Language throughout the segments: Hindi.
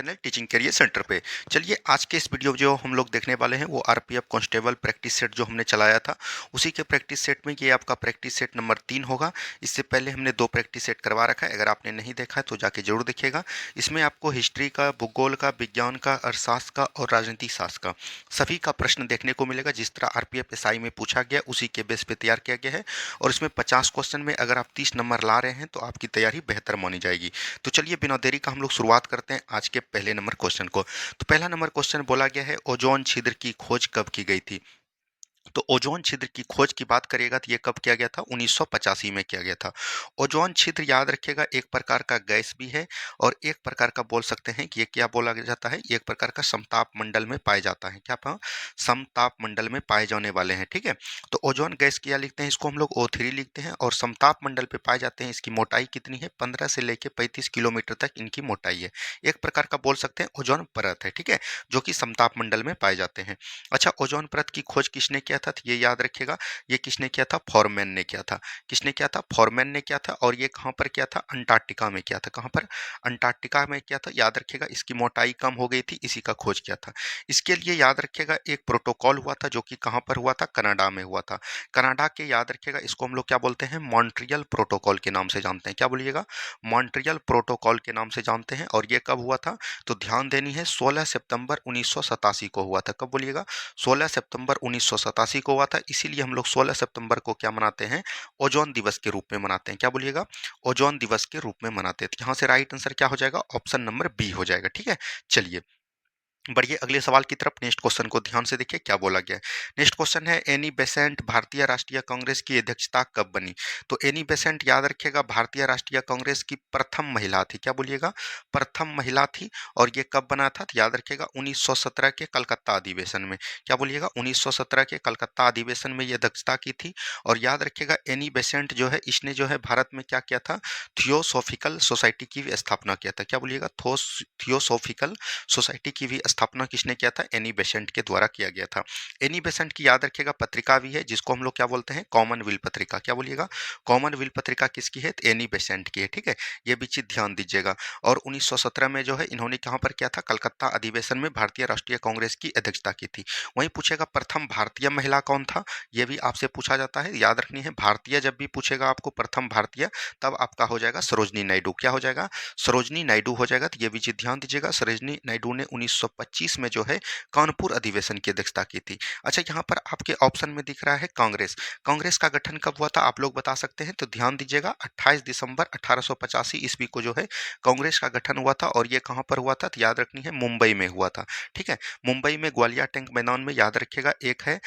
चैनल टीचिंग करियर सेंटर पे। चलिए आज के इस वीडियो जो हम लोग देखने वाले हैं वो आरपीएफ कांस्टेबल प्रैक्टिस सेट जो हमने चलाया था उसी के प्रैक्टिस सेट में ये आपका प्रैक्टिस सेट नंबर 3 होगा। इससे पहले हमने 2 प्रैक्टिस सेट करवा रखा है, अगर आपने नहीं देखा है तो जाके जरूर देखिएगा। इसमें आपको हिस्ट्री का, भूगोल का, विज्ञान का, अर्थशास्त्र का और राजनीति शास्त्र का सभी का प्रश्न देखने को मिलेगा। जिस तरह आरपीएफ एसआई में पूछा गया उसी के बेस पे तैयार किया गया है और इसमें 50 क्वेश्चन में अगर आप 30 नंबर ला रहे हैं तो आपकी तैयारी बेहतर मानी जाएगी। तो चलिए बिना देरी का हम लोग शुरुआत करते हैं आज के पहले नंबर क्वेश्चन को। तो पहला नंबर क्वेश्चन बोला गया है ओजोन छिद्र की खोज कब की गई थी। तो ओजोन छिद्र की खोज की बात करिएगा तो ये कब किया गया था, 1985 में किया गया था। ओजोन छिद्र याद रखिएगा एक प्रकार का गैस भी है और एक प्रकार का बोल सकते हैं कि ये क्या बोला जाता है, ये एक प्रकार का समताप मंडल में पाए जाता है। क्या पाओ, समताप मंडल में पाए जाने वाले हैं। ठीक है, तो ओजोन गैस क्या लिखते हैं, इसको हम लोग O3 लिखते हैं और समताप मंडल पे पाए जाते हैं। इसकी मोटाई कितनी है, 15 से लेकर 35 किलोमीटर तक इनकी मोटाई है। एक प्रकार का बोल सकते हैं ओजोन परत है, ठीक है, जो कि समताप मंडल में पाए जाते हैं। अच्छा, ओजोन परत की खोज किसने किया था, तो ये याद रखिएगा, ये किसने किया था, फॉरमैन ने किया था। किसने किया था, फॉरमैन ने किया था। और ये कहाँ पर किया था, अंटार्कटिका में किया था। कहाँ पर, अंटार्कटिका में किया था। याद रखिएगा इसकी मोटाई कम हो गई थी, इसी का खोज किया था। इसके लिए याद रखिएगा एक प्रोटोकॉल हुआ था जो कि कहाँ पर हुआ था, कनाडा में हुआ था। कनाडा के याद रखिएगा इसको हम लोग क्या बोलते हैं, मॉन्ट्रियल प्रोटोकॉल के नाम से जानते हैं। क्या बोलिएगा, मॉन्ट्रियल प्रोटोकॉल के नाम से जानते हैं। और ये कब हुआ था, तो ध्यान देनी है 16 सितंबर 1987 को हुआ था। कब बोलिएगा, 16 सितंबर 1987 को हुआ था। इसीलिए हम लोग 16 सितंबर को क्या मनाते हैं, ओजोन दिवस के रूप में मनाते हैं। क्या बोलिएगा, ओजोन दिवस के रूप में मनाते हैं। तो यहाँ से राइट आंसर क्या हो जाएगा, ऑप्शन नंबर बी हो जाएगा। ठीक है, चलिए बढ़िए अगले सवाल की तरफ। नेक्स्ट क्वेश्चन को ध्यान से देखिए क्या बोला गया है। नेक्स्ट क्वेश्चन है एनी बेसेंट भारतीय राष्ट्रीय कांग्रेस की अध्यक्षता कब बनी। तो एनी बेसेंट याद रखिएगा भारतीय राष्ट्रीय कांग्रेस की प्रथम महिला थी। क्या बोलिएगा, प्रथम महिला थी। और ये कब बना था, तो याद रखिएगा 1917 के कलकत्ता अधिवेशन में। क्या बोलिएगा, 1917 के कलकत्ता अधिवेशन में ये अध्यक्षता की थी। और याद रखिएगा एनी बेसेंट जो है इसने जो है भारत में क्या किया था, थियोसॉफिकल सोसाइटी की भी स्थापना किया था। क्या बोलिएगा, थियोसॉफिकल सोसाइटी की भी स्थापना किसने किया था, एनी बेसेंट के द्वारा किया गया था। एनी बेसेंट की याद रखिएगा पत्रिका भी है जिसको हम लोग क्या बोलते हैं, कॉमनवेल्थ पत्रिका। क्या बोलिएगा, कॉमनवेल्थ पत्रिका किसकी है, तो एनी बेसेंट की है। ठीक है, ये भी चीज ध्यान दीजिएगा। और 1917 में जो है इन्होंने कहाँ पर किया था, कलकत्ता अधिवेशन में भारतीय राष्ट्रीय कांग्रेस की अध्यक्षता की थी। वहीं पूछेगा प्रथम भारतीय महिला कौन था, यह भी आपसे पूछा जाता है, याद रखनी है। भारतीय जब भी पूछेगा आपको प्रथम भारतीय, तब आपका हो जाएगा सरोजनी नायडू। क्या हो जाएगा, सरोजनी नायडू हो जाएगा। तो ये भी चीज ध्यान दीजिएगा, सरोजनी नायडू ने 1925 में जो है कानपुर अधिवेशन की अध्यक्षता की थी। अच्छा, यहाँ पर आपके ऑप्शन में दिख रहा है कांग्रेस। कांग्रेस का गठन कब हुआ था, आप लोग बता सकते हैं, तो ध्यान दीजिएगा 28 दिसंबर 1885 ईस्वी को जो है कांग्रेस का गठन हुआ था। और ये कहाँ पर हुआ था, तो याद रखनी है मुंबई में हुआ था। ठीक है, मुंबई में ग्वालियर टैंक मैदान में। याद रखिएगा एक है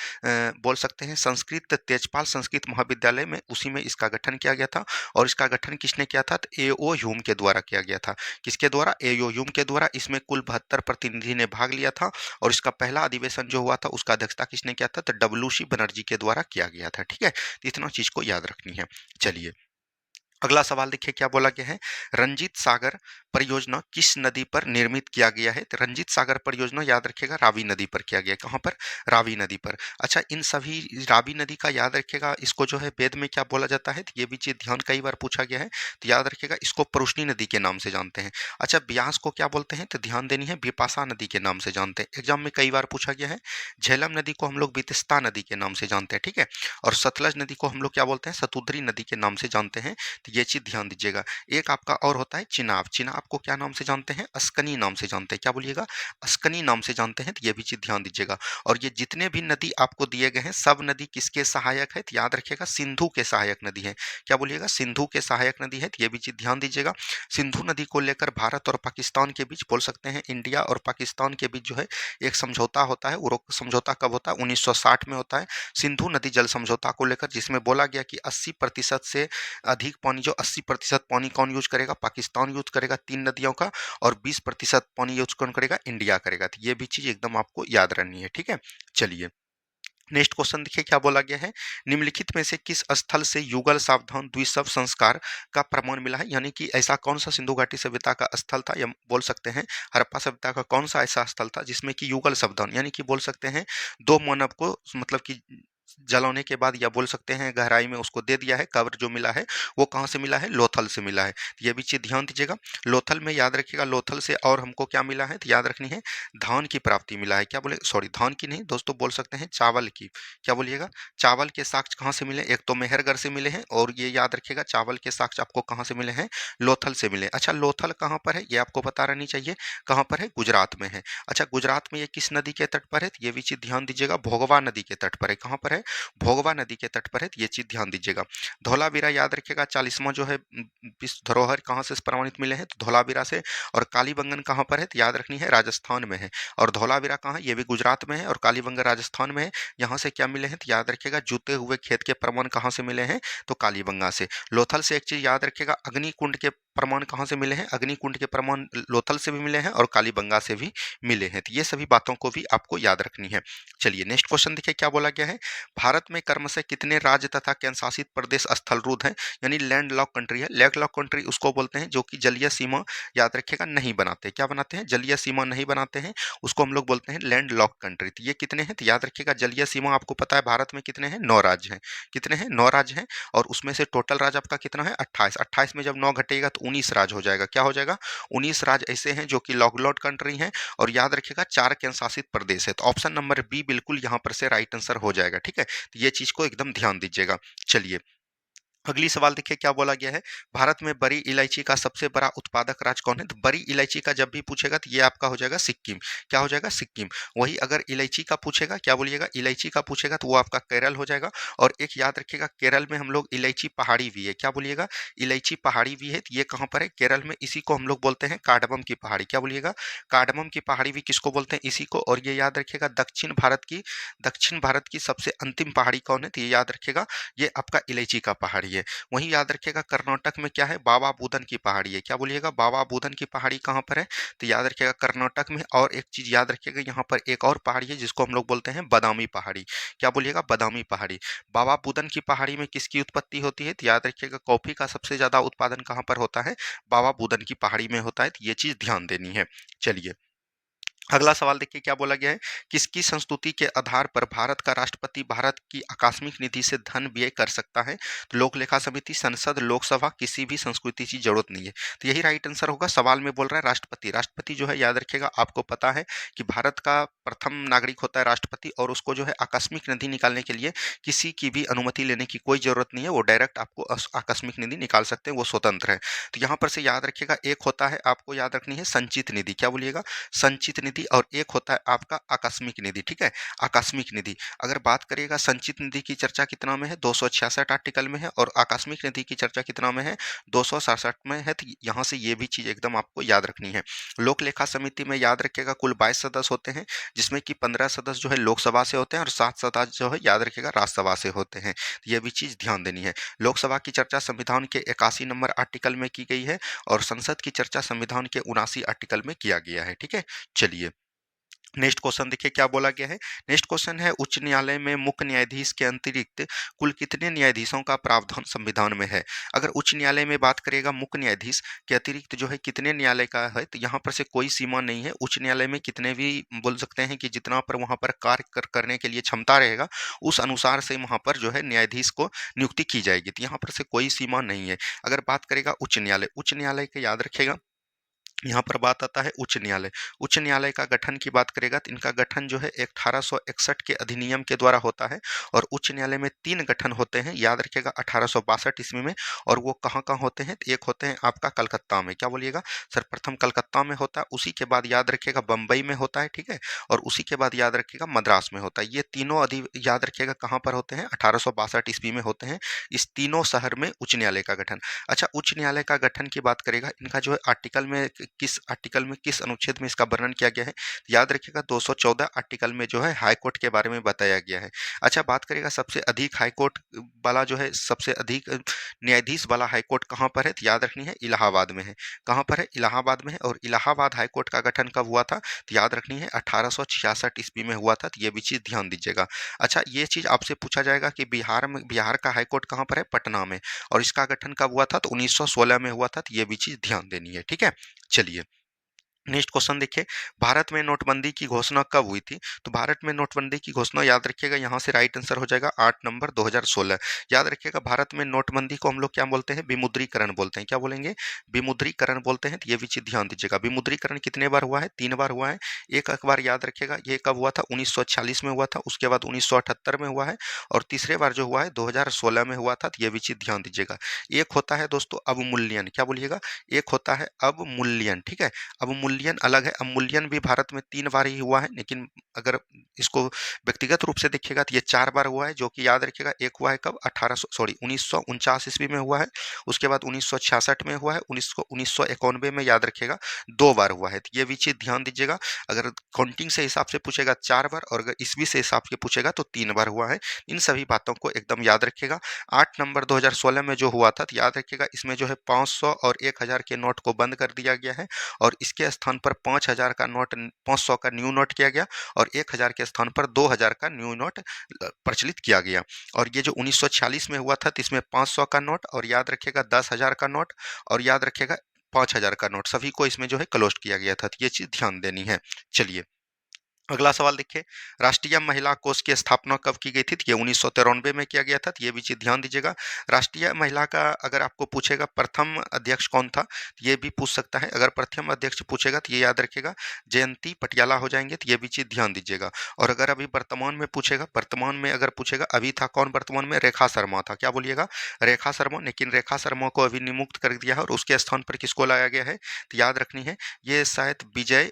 बोल सकते हैं संस्कृत, तेजपाल संस्कृत महाविद्यालय में, उसी में इसका गठन किया गया था। और इसका गठन किसने किया था, तो एओ ह्यूम के द्वारा किया गया था। किसके द्वारा, एओ ह्यूम के द्वारा। इसमें कुल 72 प्रतिनिधि ने भाग लिया था। और इसका पहला अधिवेशन जो हुआ था उसका अध्यक्षता किसने किया था, तो डब्ल्यू सी बनर्जी के द्वारा किया गया था। ठीक है, तो इतना चीज को याद रखनी है। चलिए अगला सवाल देखिए क्या बोला गया है, रंजीत सागर परियोजना किस नदी पर निर्मित किया गया है। तो रंजीत सागर परियोजना याद रखिएगा रावी नदी पर किया गया है। कहाँ पर, रावी नदी पर। अच्छा, इन सभी रावी नदी का याद रखिएगा, इसको जो है वेद में क्या बोला जाता है, तो ये भी चीज ध्यान कई बार पूछा गया है। तो याद रखिएगा इसको परुष्णी नदी के नाम से जानते हैं। अच्छा, ब्यास को क्या बोलते हैं, तो ध्यान देनी है बिपाशा नदी के नाम से जानते हैं, एग्जाम में कई बार पूछा गया है। झेलम नदी को हम लोग बितस्ता नदी के नाम से जानते हैं। ठीक है, और सतलज नदी को हम लोग क्या बोलते हैं, सतुद्री नदी के नाम से जानते हैं। तो ये चीज ध्यान दीजिएगा। एक आपका और होता है चिनाब। चिनाब को क्या नाम से जानते हैं, अस्कनी नाम से जानते हैं। क्या बोलिएगा, अस्कनी नाम से जानते हैं। तो ये भी चीज ध्यान दीजिएगा। और ये जितने भी नदी आपको दिए गए हैं सब नदी किसके सहायक है, तो याद रखिएगा सिंधु के सहायक नदी है। क्या बोलिएगा, सिंधु के सहायक नदी है। तो ये भी चीज ध्यान दीजिएगा। सिंधु नदी को लेकर भारत और पाकिस्तान के बीच, बोल सकते हैं इंडिया और पाकिस्तान के बीच जो है एक समझौता होता है। वो समझौता कब होता है, 1960 में होता है, सिंधु नदी जल समझौता को लेकर, जिसमें बोला गया कि 80% से अधिक पानी, जो 80% पानी कौन यूज करेगा, पाकिस्तान यूज करेगा 3 नदियों का। और 20% पानी यूज कौन करेगा, इंडिया करेगा। तो ये भी चीज एकदम आपको याद रहनी है। ठीक है, चलिए नेक्स्ट क्वेश्चन देखिए क्या बोला गया है, निम्नलिखित में से किस स्थल से युगल सावधान द्विशव संस्कार का प्रमाण मिला है। यानी कि ऐसा कौन सा सिंधु घाटी सभ्यता का स्थल था, या बोल सकते हैं हड़प्पा सभ्यता का कौन सा ऐसा स्थल था जिसमें कि युगल सावधान, यानी कि बोल सकते हैं दो मानव को, मतलब कि जलाने के बाद या बोल सकते हैं गहराई में उसको दे दिया है, कब्र जो मिला है वो कहाँ से मिला है, लोथल से मिला है। तो ये भी चीज़ ध्यान दीजिएगा। लोथल में याद रखिएगा, लोथल से और हमको क्या मिला है, तो याद रखनी है धान की प्राप्ति मिला है। क्या बोले, सॉरी धान की नहीं दोस्तों, बोल सकते हैं चावल की। क्या बोलिएगा, चावल के साक्ष्य कहाँ से मिले, एक तो मेहरगढ़ से मिले हैं, और ये याद रखिएगा चावल के साक्ष्य आपको कहाँ से मिले हैं, लोथल से मिले। अच्छा लोथल कहाँ पर है, ये आपको पता रहनी चाहिए, कहाँ पर है, गुजरात में है। अच्छा गुजरात में ये किस नदी के तट पर है, तो ये भी चीज़ ध्यान दीजिएगा, भोगवा नदी के तट पर है। कहाँ पर है, भोगवा नदी के तट पर है, तो ये चीज़ ध्यान दीजिएगा। धौलावीरा याद रखिएगा 40वां जो है विश्व धरोहर कहाँ से प्रमाणित मिले हैं, तो धौलावीरा से। और कालीबंगन कहाँ पर है, तो याद रखनी है राजस्थान में है। और धौलावीरा कहाँ है, ये भी गुजरात में है, और कालीबंगन राजस्थान में है। यहाँ से क्या मिले हैं, तो याद रखिएगा जूते हुए खेत के प्रमाण कहाँ से मिले हैं, तो कालीबंगा से। लोथल से एक चीज़ याद रखिएगा, अग्निकुंड के प्रमाण कहाँ से मिले हैं, अग्निकुंड के प्रमाण लोथल से भी मिले हैं और कालीबंगा से भी मिले हैं। तो ये सभी बातों को भी आपको याद रखनी है। चलिए नेक्स्ट क्वेश्चन देखिए क्या बोला गया है। भारत में क्रमशः कितने राज्य तथा केंद्रशासित प्रदेश स्थलरूढ़ हैं, यानी लैंड लॉक कंट्री है। लैंड लॉक कंट्री उसको बोलते हैं जो कि जलीय सीमा, याद रखिएगा, नहीं बनाते। क्या बनाते हैं, जलीय सीमा नहीं बनाते हैं, उसको हम लोग बोलते हैं लैंड लॉक कंट्री। तो ये कितने हैं, तो याद रखिएगा जलीय सीमा आपको पता है भारत में कितने हैं, 9 राज्य हैं। कितने हैं, 9 राज्य हैं। और उसमें से टोटल राज्य आपका कितना है, 28। 28 में जब 9 घटेगा तो 19 राज्य हो जाएगा। क्या हो जाएगा, 19 राज्य ऐसे हैं जो कि लॉकडाउन कंट्री हैं। और याद रखिएगा 4 केंद्र शासित प्रदेश है। तो ऑप्शन नंबर बी बिल्कुल यहाँ पर से राइट आंसर हो जाएगा। ठीक है, तो ये चीज को एकदम ध्यान दीजिएगा। चलिए अगली सवाल देखिए क्या बोला गया है। भारत में बड़ी इलायची का सबसे बड़ा उत्पादक राज्य कौन है, तो बड़ी इलायची का जब भी पूछेगा तो ये आपका हो जाएगा सिक्किम। क्या हो जाएगा, सिक्किम। वही अगर इलायची का पूछेगा, क्या बोलिएगा, इलायची का पूछेगा तो वो आपका केरल हो जाएगा। और एक याद रखिएगा केरल में हम लोग इलायची पहाड़ी भी है। क्या बोलिएगा, इलायची पहाड़ी भी है। तो ये कहाँ पर है, केरल में। इसी को हम लोग बोलते हैं कार्डमम की पहाड़ी। क्या बोलिएगा, कार्डमम की पहाड़ी भी किसको बोलते हैं, इसी को। और ये याद रखिएगा दक्षिण भारत की सबसे अंतिम पहाड़ी कौन है, तो ये याद रखिएगा ये आपका इलायची का पहाड़ी है। वहीं याद रखिएगा कर्नाटक में क्या है, बाबा बुदन की पहाड़ी है। क्या बोलिएगा, बाबा बुदन की पहाड़ी कहाँ पर है, तो याद रखिएगा कर्नाटक में। और एक चीज याद रखिएगा यहाँ पर एक और पहाड़ी है जिसको हम लोग बोलते हैं बादामी पहाड़ी। क्या बोलिएगा, बादामी पहाड़ी। बाबा बुदन की पहाड़ी में किसकी उत्पत्ति होती है, तो याद रखिएगा कॉफी का सबसे ज्यादा उत्पादन कहाँ पर होता है, बाबा बुदन की पहाड़ी में होता है। तो ये चीज ध्यान देनी है। चलिए अगला सवाल देखिए क्या बोला गया है। किसकी संस्तुति के आधार पर भारत का राष्ट्रपति भारत की आकस्मिक निधि से धन व्यय कर सकता है, तो लोक लेखा समिति, संसद, लोकसभा, किसी भी संस्कृति की जरूरत नहीं है। तो यही राइट आंसर होगा। सवाल में बोल रहा है राष्ट्रपति। राष्ट्रपति जो है याद रखिएगा, आपको पता है कि भारत का प्रथम नागरिक होता है राष्ट्रपति, और उसको जो है आकस्मिक निधि निकालने के लिए किसी की भी अनुमति लेने की कोई जरूरत नहीं है। वो डायरेक्ट आपको आकस्मिक निधि निकाल सकते हैं, वो स्वतंत्र है। तो यहाँ पर से याद रखिएगा एक होता है, आपको याद रखनी है संचित निधि। क्या बोलिएगा, संचित निधि। और एक होता है आपका आकस्मिक निधि। ठीक है, आकस्मिक निधि। अगर बात करिएगा संचित निधि की चर्चा कितना में है, 266 आर्टिकल में है। और आकस्मिक निधि की चर्चा कितना में है, 267 में है। तो यहाँ से ये भी चीज एकदम आपको याद रखनी है। लोक लेखा समिति में याद रखिएगा कुल 22 सदस्य होते हैं, जिसमें कि 15 सदस्य जो है लोकसभा से होते हैं और 7 सदस्य जो है याद रखिएगा राज्यसभा से होते हैं। ये भी चीज ध्यान देनी है। लोकसभा की चर्चा संविधान के 81 नंबर आर्टिकल में की गई है, और संसद की चर्चा संविधान के 79 आर्टिकल में किया गया है। ठीक है, चलिए नेक्स्ट क्वेश्चन देखिए क्या बोला गया है। नेक्स्ट क्वेश्चन है, उच्च न्यायालय में मुख्य न्यायाधीश के अतिरिक्त कुल कितने न्यायाधीशों का प्रावधान संविधान में है। अगर उच्च न्यायालय में बात करेगा मुख्य न्यायाधीश के अतिरिक्त जो है कितने न्यायालय का है, तो यहाँ पर से कोई सीमा नहीं है। उच्च न्यायालय में कितने भी बोल सकते हैं कि जितना पर वहाँ पर कार्य करने के लिए क्षमता रहेगा, उस अनुसार से वहाँ पर जो है न्यायाधीश को नियुक्ति की जाएगी। तो यहाँ पर से कोई सीमा नहीं है। अगर बात करेगा उच्च न्यायालय के याद रखेगा, यहाँ पर बात आता है उच्च न्यायालय। उच्च न्यायालय का गठन की बात करेगा तो इनका गठन जो है 1861 के अधिनियम के द्वारा होता है। और उच्च न्यायालय में 3 गठन होते हैं, याद रखिएगा 1862 ईस्वी में। और वो कहाँ कहाँ होते हैं, तो एक होते हैं आपका कलकत्ता में। क्या बोलिएगा, सर्वप्रथम कलकत्ता में होता है, उसी के बाद याद रखिएगा बम्बई में होता है। ठीक है, और उसी के बाद याद रखिएगा मद्रास में होता है। ये तीनों याद रखिएगा कहाँ पर होते हैं, 1862 ईस्वी में होते हैं। इस तीनों शहर में उच्च न्यायालय का गठन। अच्छा उच्च न्यायालय का गठन की बात करेगा, इनका जो है आर्टिकल में किस आर्टिकल में किस अनुच्छेद में इसका वर्णन किया गया है, याद रखिएगा 214 आर्टिकल में जो है हाई कोर्ट के बारे में बताया गया है। अच्छा बात करेगा सबसे अधिक हाई कोर्ट वाला जो है, सबसे अधिक न्यायाधीश वाला हाई कोर्ट कहाँ पर है, तो याद रखनी है इलाहाबाद में है। कहाँ पर है, इलाहाबाद में है। और इलाहाबाद हाई कोर्ट का गठन कब हुआ था, तो याद रखनी है 1866 ईस्वी में हुआ था। तो ये भी चीज ध्यान दीजिएगा। अच्छा ये चीज आपसे पूछा जाएगा कि बिहार का हाई कोर्ट कहाँ पर है, पटना में। और इसका गठन कब हुआ था, तो 1916 में हुआ था। तो ये भी चीज ध्यान देनी है। ठीक है, चलिए नेक्स्ट क्वेश्चन देखिए, भारत में नोटबंदी की घोषणा कब हुई थी? तो भारत में नोटबंदी की घोषणा याद रखिएगा, यहाँ से राइट आंसर हो जाएगा 8 नवंबर 2016। याद रखिएगा, भारत में नोटबंदी को हम लोग क्या बोलते हैं? विमुद्रीकरण बोलते हैं। क्या बोलेंगे? विमुद्रीकरण बोलते हैं। तो ये भी चीज ध्यान दीजिएगा। विमुद्रीकरण कितने बार हुआ है? 3 बार हुआ है। एक अखबार याद रखिएगा, ये कब हुआ था? 1946 में हुआ था, उसके बाद 1978 में हुआ है, और तीसरे बार जो हुआ है 2016 में हुआ था। तो ये भी चीज ध्यान दीजिएगा। एक होता है दोस्तों अवमूल्यन, क्या बोलिएगा? एक होता है अवमूल्यन, ठीक है। अवमूल्यन अलग है। अवमूल्यन भी भारत में 3 बार ही हुआ है, लेकिन अगर इसको व्यक्तिगत रूप से देखिएगा तो ये 4 बार हुआ है, जो कि याद रखिएगा। एक हुआ है कब? 1949 ईस्वी में हुआ है, उसके बाद 1966 में हुआ है, 1991 में याद रखिएगा 2 बार हुआ है। तो ये भी चीज़ ध्यान दीजिएगा। अगर काउंटिंग से हिसाब से पूछेगा 4 बार, और अगर ईस्वी से हिसाब से पूछेगा तो 3 बार हुआ है। इन सभी बातों को एकदम याद रखिएगा। 8 नवंबर 2016 में जो हुआ था, तो याद रखिएगा इसमें जो है 500 और 1000 के नोट को बंद कर दिया गया है, और इसके स्थान पर 5000 का नोट, 500 का न्यू नोट किया गया, और 1000 के स्थान पर 2000 का न्यू नोट प्रचलित किया गया। और ये जो 1946 में हुआ था, तो इसमें 500 का नोट, और याद रखिएगा 10,000 का नोट, और याद रखिएगा 5000 का नोट, सभी को इसमें जो है क्लोज किया गया था। तो ये चीज ध्यान देनी है। चलिए अगला सवाल देखिए, राष्ट्रीय महिला कोष की स्थापना कब की गई थी? तो ये 1993 में किया गया था। तो ये भी चीज ध्यान दीजिएगा। राष्ट्रीय महिला का अगर आपको पूछेगा प्रथम अध्यक्ष कौन था, तो ये भी पूछ सकता है। अगर प्रथम अध्यक्ष पूछेगा तो ये याद रखिएगा जयंती पटियाला हो जाएंगे। तो ये भी चीज ध्यान दीजिएगा। और अगर अभी वर्तमान में पूछेगा, वर्तमान में अगर पूछेगा अभी था कौन वर्तमान में? रेखा शर्मा था। क्या बोलिएगा? रेखा शर्मा। लेकिन रेखा शर्मा को अभी नियुक्त कर दिया है, और उसके स्थान पर किसको लाया गया है? तो याद रखनी है, ये शायद विजय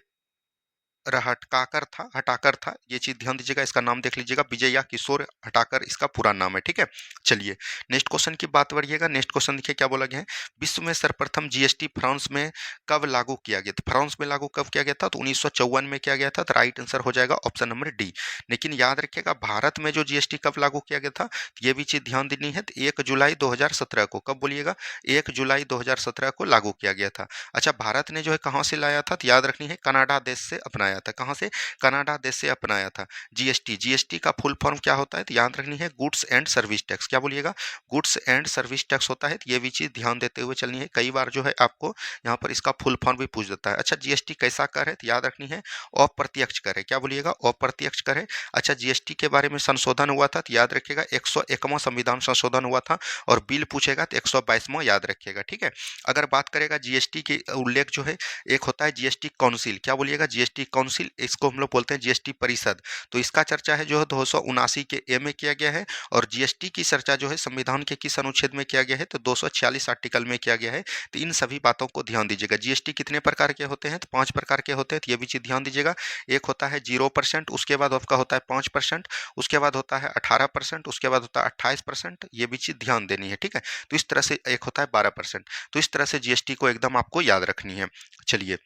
हटाकर था, हटाकर था। ये चीज ध्यान दीजिएगा। इसका नाम देख लीजिएगा, विजया किशोर हटाकर इसका पूरा नाम है, ठीक है। चलिए नेक्स्ट क्वेश्चन की बात बढ़िएगा। नेक्स्ट क्वेश्चन देखिए क्या बोला गया है, विश्व में सर्वप्रथम जीएसटी फ्रांस में कब लागू किया गया था? फ्रांस में लागू कब किया गया था? तो 1954 में किया गया था। तो राइट आंसर हो जाएगा ऑप्शन नंबर डी। लेकिन याद रखिएगा, भारत में जो जीएसटी कब लागू किया गया था, तो ये भी चीज ध्यान देनी है। तो 1 जुलाई 2017 को, कब बोलिएगा? 1 जुलाई 2017 को लागू किया गया था। अच्छा, भारत ने जो है कहाँ से लाया था? तो याद रखनी है, कनाडा देश से अपनाया था। कहाँ से? कनाडा देश से अपनाया था। जीएसटी, जीएसटी का फुल फॉर्म क्या होता है? तो याद रखनी है गुड्स एंड सर्विस टैक्स। क्या बोलिएगा? गुड्स एंड सर्विस टैक्स होता है। तो ये भी चीज ध्यान देते हुए चलनी है। कई बार जो है आपको यहाँ पर इसका फुल फॉर्म भी पूछ देता है। अच्छा, जीएसटी कैसा कर है? तो याद रखनी है अप्रत्यक्ष कर है। क्या बोलिएगा? अप्रत्यक्ष कर है। अच्छा, जीएसटी के बारे में संशोधन हुआ था, तो याद रखिएगा 101वां संविधान संशोधन हुआ था, और बिल पूछेगा तो 122वां याद रखिएगा, ठीक है। अगर बात करेगा जीएसटी के उल्लेख जो है, एक होता है जीएसटी काउंसिल। क्या बोलिएगा? जीएसटी काउंसिल, इसको हम लोग बोलते हैं जीएसटी परिषद। तो इसका चर्चा है जो है 279 के ए में किया गया है, और जीएसटी की चर्चा जो है संविधान के किस अनुच्छेद में किया गया है? तो 246 आर्टिकल में किया गया है। तो इन सभी बातों को ध्यान दीजिएगा। जीएसटी कितने प्रकार के होते हैं? तो 5 प्रकार के होते हैं। तो ये भी चीज ध्यान दीजिएगा। एक होता है 0%, उसके बाद आपका होता है 5%, उसके बाद होता है 18%, उसके बाद होता है 28%। ये भी चीज ध्यान देनी है, ठीक है। तो इस तरह से एक होता है 12%। तो इस तरह से जीएसटी को एकदम आपको याद रखनी है। चलिए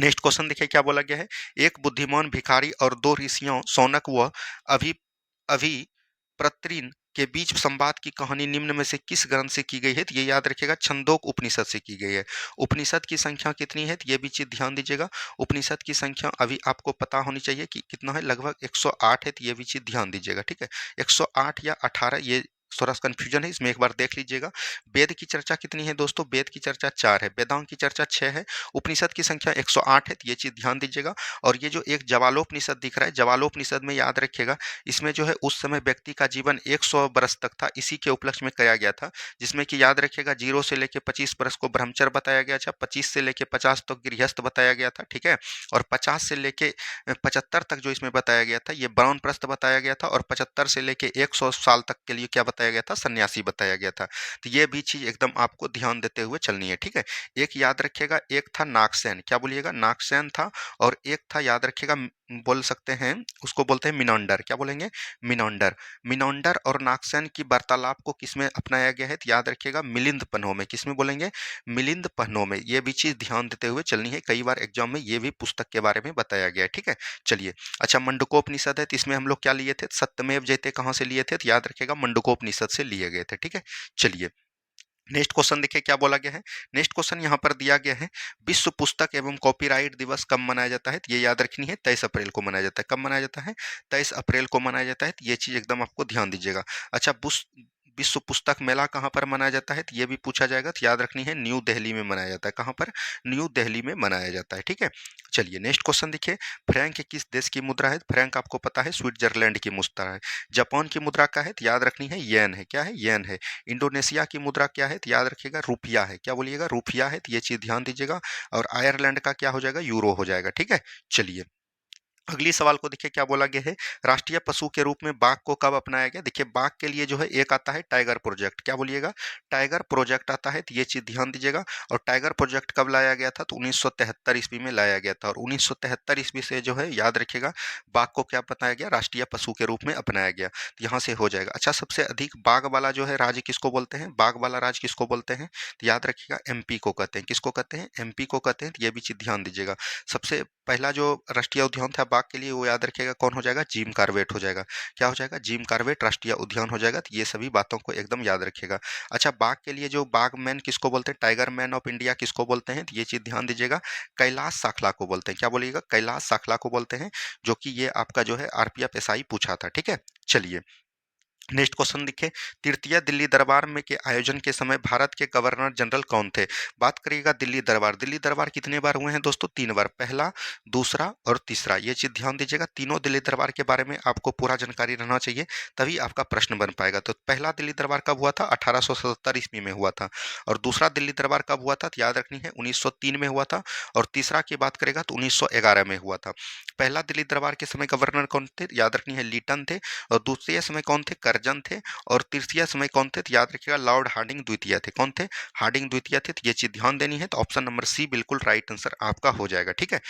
नेक्स्ट क्वेश्चन देखिए क्या बोला गया है, एक बुद्धिमान भिखारी और दो ऋषियों शौनक व अभी अभी प्रत्रिन के बीच संवाद की कहानी निम्न में से किस ग्रंथ से की गई है? तो ये याद रखिएगा छंदोक उपनिषद से की गई है। उपनिषद की संख्या कितनी है? तो ये भी चीज ध्यान दीजिएगा। उपनिषद की संख्या अभी आपको पता होनी चाहिए कि कितना है, लगभग 108 है। तो ये भी चीज ध्यान दीजिएगा, ठीक है। 108 या 18, ये थोड़ा सा कंफ्यूजन है, इसमें एक बार देख लीजिएगा। वेद की चर्चा कितनी है दोस्तों? वेद की चर्चा 4 है, वेदांग की चर्चा 6 है, उपनिषद की संख्या 108 है। तो ये चीज ध्यान दीजिएगा। और ये जो एक जवालोपनिषद दिख रहा है, जवालोपनिषद में याद रखिएगा, इसमें जो है उस समय व्यक्ति का जीवन 100 वर्ष तक था, इसी के उपलक्ष्य में कराया गया था। जिसमें कि याद रखिएगा 0 से लेके 25 वर्ष को ब्रह्मचर्य बताया गया था, 25 से लेके 50 तक गृहस्थ बताया गया था, ठीक है। और 50 से लेके 75 तक जो इसमें बताया गया था, ये वानप्रस्थ बताया गया था। और 75 से लेके 100 साल तक के लिए क्या बताया गया था? सन्यासी बताया गया था। तो ये भी चीज एकदम आपको ध्यान देते हुए चलनी है, ठीक है। एक याद रखिएगा, एक था नागसेन। क्या बोलिएगा? नागसेन था। और एक था याद रखिएगा, बोल सकते हैं उसको बोलते हैं मिनोंडर। क्या बोलेंगे? मिनोंडर। मिनोंडर और नागसेन की वार्तालाप को किसमें अपनाया गया है? तो याद रखिएगा मिलिंद पन्हों में। किसमें बोलेंगे? मिलिंद पन्हों में। ये भी चीज ध्यान देते हुए चलनी है। कई बार एग्जाम में ये भी पुस्तक के बारे में बताया गया है, ठीक है। चलिए अच्छा, मंडूकोपनिषद है, तो इसमें हम लोग क्या लिए थे? सत्यमेव जयते कहाँ से लिए थे? तो याद रखिएगा मंडूकोपनिषद से लिए गए थे, ठीक है। चलिए नेक्स्ट क्वेश्चन देखिए क्या बोला गया है। नेक्स्ट क्वेश्चन यहाँ पर दिया गया है, विश्व पुस्तक एवं कॉपीराइट दिवस कब मनाया जाता है? तो ये याद रखनी है 23 अप्रैल को मनाया जाता है। कब मनाया जाता है? 23 अप्रैल को मनाया जाता है। तो ये चीज एकदम आपको ध्यान दीजिएगा। अच्छा, विश्व पुस्तक मेला कहाँ पर मनाया जाता है, तो ये भी पूछा जाएगा, तो याद रखनी है न्यू दिल्ली में मनाया जाता है। कहाँ पर? न्यू दिल्ली में मनाया जाता है। ठीक है, चलिए नेक्स्ट क्वेश्चन देखिए, फ्रैंक किस देश की मुद्रा है? फ्रैंक आपको पता है स्विट्जरलैंड की मुद्रा है। जापान की मुद्रा क्या है? तो याद रखनी है येन है। क्या है? येन है। इंडोनेशिया की मुद्रा क्या है? तो याद रखिएगा रुपया है। क्या बोलिएगा? रुपया है, तो ये चीज ध्यान दीजिएगा। और आयरलैंड का क्या हो जाएगा? यूरो हो जाएगा। ठीक है, चलिए अगली सवाल को देखिए क्या बोला गया है, राष्ट्रीय पशु के रूप में बाघ को कब अपनाया गया? देखिए बाघ के लिए जो है एक आता है टाइगर प्रोजेक्ट। क्या बोलिएगा? टाइगर प्रोजेक्ट आता है, तो ये चीज ध्यान दीजिएगा। और टाइगर प्रोजेक्ट कब लाया गया था? तो 1973 ईस्वी में लाया गया था। और 1973 ईस्वी से जो है याद रखिएगा बाघ को क्या बताया गया? राष्ट्रीय पशु के रूप में अपनाया गया। तो यहाँ से हो जाएगा। अच्छा, सबसे अधिक बाघ वाला जो है राज्य किसको बोलते हैं? बाघ वाला राज्य किसको बोलते हैं? तो याद रखिएगा एमपी को कहते हैं। किसको कहते हैं? एमपी को कहते हैं। तो ये भी चीज ध्यान दीजिएगा। सबसे पहला जो राष्ट्रीय उद्यान था बाघ के लिए वो याद रखिएगा कौन हो जाएगा? जिम कॉर्बेट हो जाएगा। क्या हो जाएगा? जिम कॉर्बेट राष्ट्रीय उद्यान हो जाएगा। तो ये सभी बातों को एकदम याद रखिएगा। अच्छा, बाघ के लिए जो बाघ मैन किसको बोलते हैं? टाइगर मैन ऑफ इंडिया किसको बोलते हैं? तो ये चीज ध्यान दीजिएगा, कैलाश साखला को बोलते हैं। क्या बोलिएगा? कैलाश साखला को बोलते हैं, जो कि ये आपका जो है आरपीएफ एसआई पूछा था। ठीक है, चलिए नेक्स्ट क्वेश्चन देखिए, तृतीय दिल्ली दरबार में के आयोजन के समय भारत के गवर्नर जनरल कौन थे? बात करिएगा दिल्ली दरबार। दिल्ली दरबार कितने बार हुए हैं दोस्तों? 3 बार। पहला, दूसरा और तीसरा। ये चीज ध्यान दीजिएगा, तीनों दिल्ली दरबार के बारे में आपको पूरा जानकारी रहना चाहिए, तभी आपका प्रश्न बन पाएगा। तो पहला दिल्ली दरबार कब हुआ था? 1877 ईस्वी में हुआ था। और दूसरा दिल्ली दरबार कब हुआ था? तो याद रखनी है 1903 में हुआ था। और तीसरा की बात करेगा तो 1911 में हुआ था। पहला दिल्ली दरबार के समय गवर्नर कौन थे? याद रखनी है लीटन थे। और दूसरे समय कौन थे? करजन थे। और तृतीय समय कौन थे? तो याद रखिएगा लॉर्ड हार्डिंग द्वितीय थे। कौन थे? हार्डिंग द्वितीय थे। तो ये चीज ध्यान देनी है। तो ऑप्शन नंबर सी बिल्कुल राइट आंसर आपका हो जाएगा। ठीक है,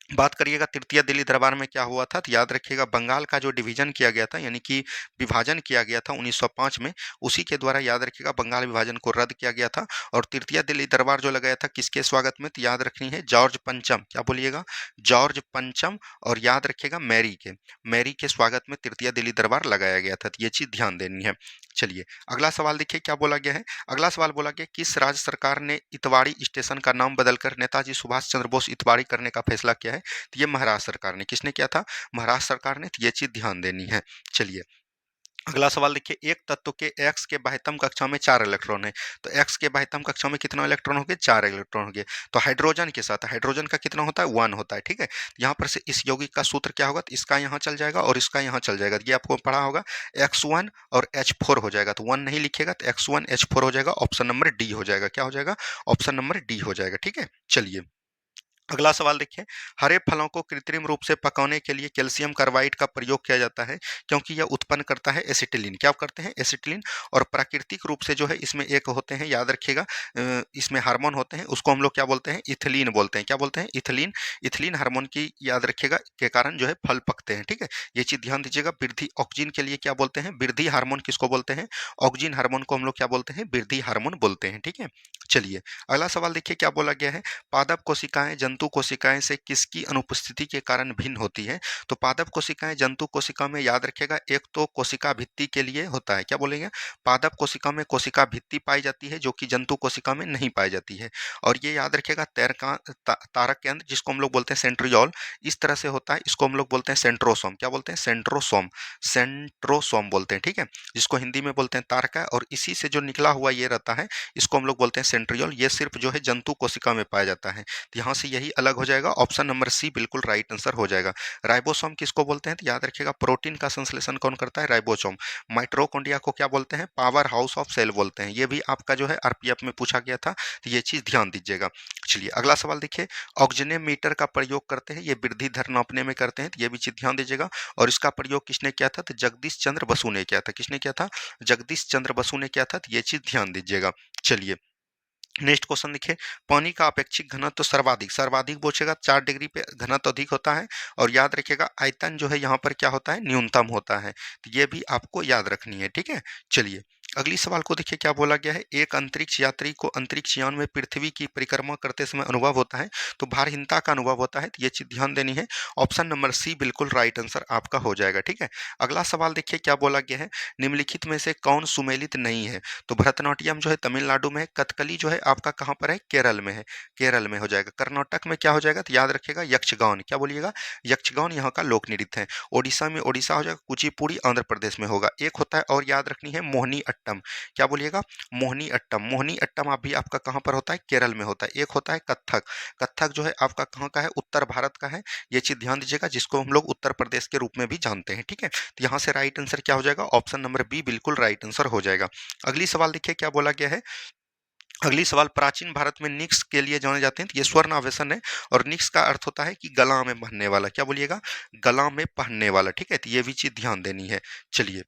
बात करिएगा तृतीय दिल्ली दरबार में क्या हुआ था, तो याद रखिएगा बंगाल का जो डिवीजन किया गया था, यानी कि विभाजन किया गया था 1905 में, उसी के द्वारा याद रखिएगा बंगाल विभाजन को रद्द किया गया था। और तृतीय दिल्ली दरबार जो लगाया था किसके स्वागत में? तो याद रखनी है जॉर्ज पंचम। क्या बोलिएगा? जॉर्ज पंचम। और याद रखिएगा मैरी के स्वागत में तृतीय दिल्ली दरबार लगाया गया था। तो ये चीज ध्यान देनी है। चलिए अगला सवाल देखिए क्या बोला गया है। अगला सवाल बोला गया किस राज्य सरकार ने इतवाड़ी स्टेशन का नाम बदलकर नेताजी सुभाष चंद्र बोस इतवाड़ी करने का फैसला किया है? तो ये महाराष्ट्र सरकार ने। किसने किया था? महाराष्ट्र सरकार ने। तो ये चीज ध्यान देनी है। चलिए अगला सवाल देखिए, एक तत्व के एक्स के बाह्यतम कक्षा में 4 इलेक्ट्रॉन है, तो एक्स के बाह्यतम कक्षा में कितना इलेक्ट्रॉन हो गए? 4 इलेक्ट्रॉन हो गए। तो हाइड्रोजन के साथ हाइड्रोजन का कितना होता है? 1 होता है। ठीक है, यहाँ पर से इस यौगिक का सूत्र क्या होगा? तो इसका यहाँ चल जाएगा और इसका यहाँ चल जाएगा। ये आपको पढ़ा होगा, X1 और H4 हो जाएगा। तो 1 नहीं लिखेगा तो X1 H4 हो जाएगा। ऑप्शन नंबर डी हो जाएगा। क्या हो जाएगा? ऑप्शन नंबर डी हो जाएगा। ठीक है, चलिए अगला सवाल देखिए, हरे फलों को कृत्रिम रूप से पकाने के लिए कैल्शियम कार्बाइड का प्रयोग किया जाता है क्योंकि यह उत्पन्न करता है एसिटिलीन। क्या करते हैं? एसिटिलीन। और प्राकृतिक रूप से जो है इसमें एक होते हैं, याद रखिएगा इसमें हार्मोन होते हैं, उसको हम लोग क्या बोलते हैं? इथिलीन बोलते हैं। क्या बोलते हैं? इथिलीन। इथिलीन हार्मोन की याद रखिएगा के कारण जो है फल पकते हैं। ठीक है, ये चीज ध्यान दीजिएगा। वृद्धि ऑक्सीजन के लिए क्या बोलते हैं? वृद्धि हार्मोन किसको बोलते हैं? ऑक्सीजन हार्मोन को हम लोग क्या बोलते हैं? वृद्धि हार्मोन बोलते हैं। ठीक है, चलिए अगला सवाल देखिए क्या बोला गया है, पादप कोशिकाएं जंतु कोशिकाएं से किसकी अनुपस्थिति के कारण भिन्न होती है? तो पादप कोशिकाएं जंतु कोशिका में याद रखेगा एक तो कोशिका भित्ति के लिए होता है। क्या बोलेंगे? पादप कोशिका में कोशिका भित्ति पाई जाती है जो कि जंतु कोशिका में नहीं पाई जाती है। और ये याद रखेगा तारक केंद्र जिसको हम लोग बोलते हैं सेंट्रियोल, इस तरह से होता है। इसको हम लोग बोलते हैं सेंट्रोसोम। क्या बोलते हैं? सेंट्रोसोम। सेंट्रोसोम बोलते हैं। ठीक है, जिसको हिंदी में बोलते हैं तारका। और इसी से जो निकला हुआ ये रहता है इसको हम लोग बोलते हैं सेंट्रियोल। ये सिर्फ जो है जंतु कोशिका में पाया जाता है। तो यहाँ से यही अलग हो जाएगा। ऑप्शन नंबर सी बिल्कुल राइट आंसर हो जाएगा। राइबोसोम किसको बोलते हैं? तो याद रखिएगा प्रोटीन का संश्लेषण कौन करता है? राइबोसोम। माइटोकॉन्ड्रिया को क्या बोलते हैं? पावर हाउस ऑफ सेल बोलते हैं। ये भी आपका जो है आरपीएफ में पूछा गया था, तो ये चीज ध्यान दीजिएगा। चलिए अगला सवाल देखिए, ऑक्सीजनेमीटर का प्रयोग करते हैं, ये वृद्धि दर नापने में करते हैं, तो ये भी चीज ध्यान दीजिएगा। और इसका प्रयोग किसने किया था? तो जगदीश चंद्र बसु ने किया था। किसने किया था? जगदीश चंद्र बसु ने किया था। तो ये चीज ध्यान दीजिएगा। चलिए नेक्स्ट क्वेश्चन देखिए, पानी का अपेक्षिक घनत्व तो सर्वाधिक सर्वाधिक पूछेगा 4 डिग्री पे घनत्व अधिक होता है। और याद रखिएगा आयतन जो है यहाँ पर क्या होता है? न्यूनतम होता है। तो ये भी आपको याद रखनी है। ठीक है, चलिए अगली सवाल को देखिए क्या बोला गया है, एक अंतरिक्ष यात्री को अंतरिक्ष यान में पृथ्वी की परिक्रमा करते समय अनुभव होता है, तो भारहीनता का अनुभव होता है। तो ये चीज ध्यान देनी है। ऑप्शन नंबर सी बिल्कुल राइट आंसर आपका हो जाएगा। ठीक है, अगला सवाल देखिए क्या बोला गया है, निम्नलिखित में से कौन सुमेलित नहीं है? तो भरतनाट्यम जो है तमिलनाडु में है, कथकली जो है आपका कहाँ पर है? केरल में है। केरल में हो जाएगा। कर्नाटक में क्या हो जाएगा? तो याद रखिएगा यक्षगान। क्या बोलिएगा? यक्षगान यहाँ का लोक नृत्य है। ओडिशा में ओडिशा हो जाएगा। कुचिपुड़ी आंध्र प्रदेश में होगा। एक होता है और याद रखनी है मोहिनी अट्टम। क्या बोलिएगा? मोहिनी अट्टम। मोहिनी अट्टम आप भी आपका कहाँ पर होता है? केरल में होता है। एक होता है कत्थक। कत्थक जो है आपका कहाँ का है? उत्तर भारत का है। ये चीज ध्यान दीजिएगा, जिसको हम लोग उत्तर प्रदेश के रूप में भी जानते हैं। ठीक है, तो यहाँ से राइट आंसर क्या हो जाएगा? ऑप्शन नंबर बी बिल्कुल राइट आंसर हो जाएगा। अगली सवाल देखिए क्या बोला गया है। अगली सवाल, प्राचीन भारत में निक्स के लिए जाने जाते हैं, तो ये स्वर्ण आभूषण है और निक्स का अर्थ होता है कि गला में पहनने वाला। क्या बोलिएगा? गला में पहनने वाला। ठीक है, तो ये भी चीज ध्यान देनी है। चलिए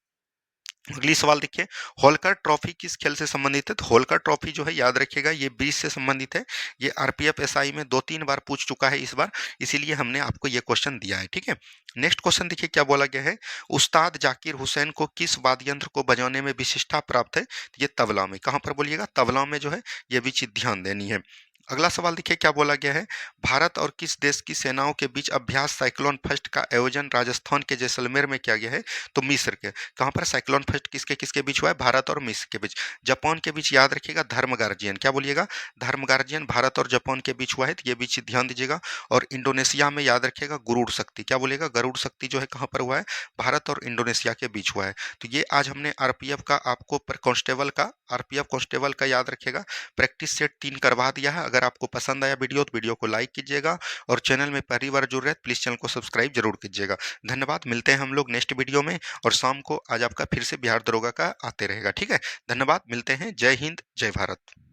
अगली सवाल देखिए, होलकर ट्रॉफी किस खेल से संबंधित है? तो होलकर ट्रॉफी जो है याद रखिएगा ये ब्रिज से संबंधित है। ये आरपीएफ एसआई में 2-3 बार पूछ चुका है इस बार, इसीलिए हमने आपको ये क्वेश्चन दिया है। ठीक है, नेक्स्ट क्वेश्चन देखिए क्या बोला गया है। उस्ताद जाकिर हुसैन को किस वाद्य यंत्र को बजाने में विशिष्टता प्राप्त है? तो ये तबला में। कहाँ पर बोलिएगा? तबला में जो है, ये भी चीज ध्यान देनी है। अगला सवाल देखिए क्या बोला गया है। भारत और किस देश की सेनाओं के बीच अभ्यास साइक्लोन फर्स्ट का आयोजन राजस्थान के जैसलमेर में किया गया है? तो मिस्र के। कहाँ पर साइक्लोन फर्स्ट किसके किसके बीच हुआ है? भारत और मिस्र के बीच। जापान के बीच याद रखिएगा धर्म गार्जियन। क्या बोलिएगा? धर्म गार्जियन भारत और जापान के बीच हुआ है, तो ये बीच ध्यान दीजिएगा। और इंडोनेशिया में याद रखिएगा गरुड़ शक्ति। क्या बोलिएगा? गरुड़ शक्ति जो है कहाँ पर हुआ है? भारत और इंडोनेशिया के बीच हुआ है। तो ये आज हमने आरपीएफ का आपको कांस्टेबल का, आरपीएफ कांस्टेबल का याद रखिएगा प्रैक्टिस सेट 3 करवा दिया है। अगर आपको पसंद आया वीडियो तो वीडियो को लाइक कीजिएगा और चैनल में पहली बार जुड़ रहे हैं प्लीज चैनल को सब्सक्राइब जरूर कीजिएगा। धन्यवाद, मिलते हैं हम लोग नेक्स्ट वीडियो में। और शाम को आज आपका फिर से बिहार दरोगा का आते रहेगा। ठीक है, धन्यवाद, मिलते हैं। जय हिंद, जय भारत।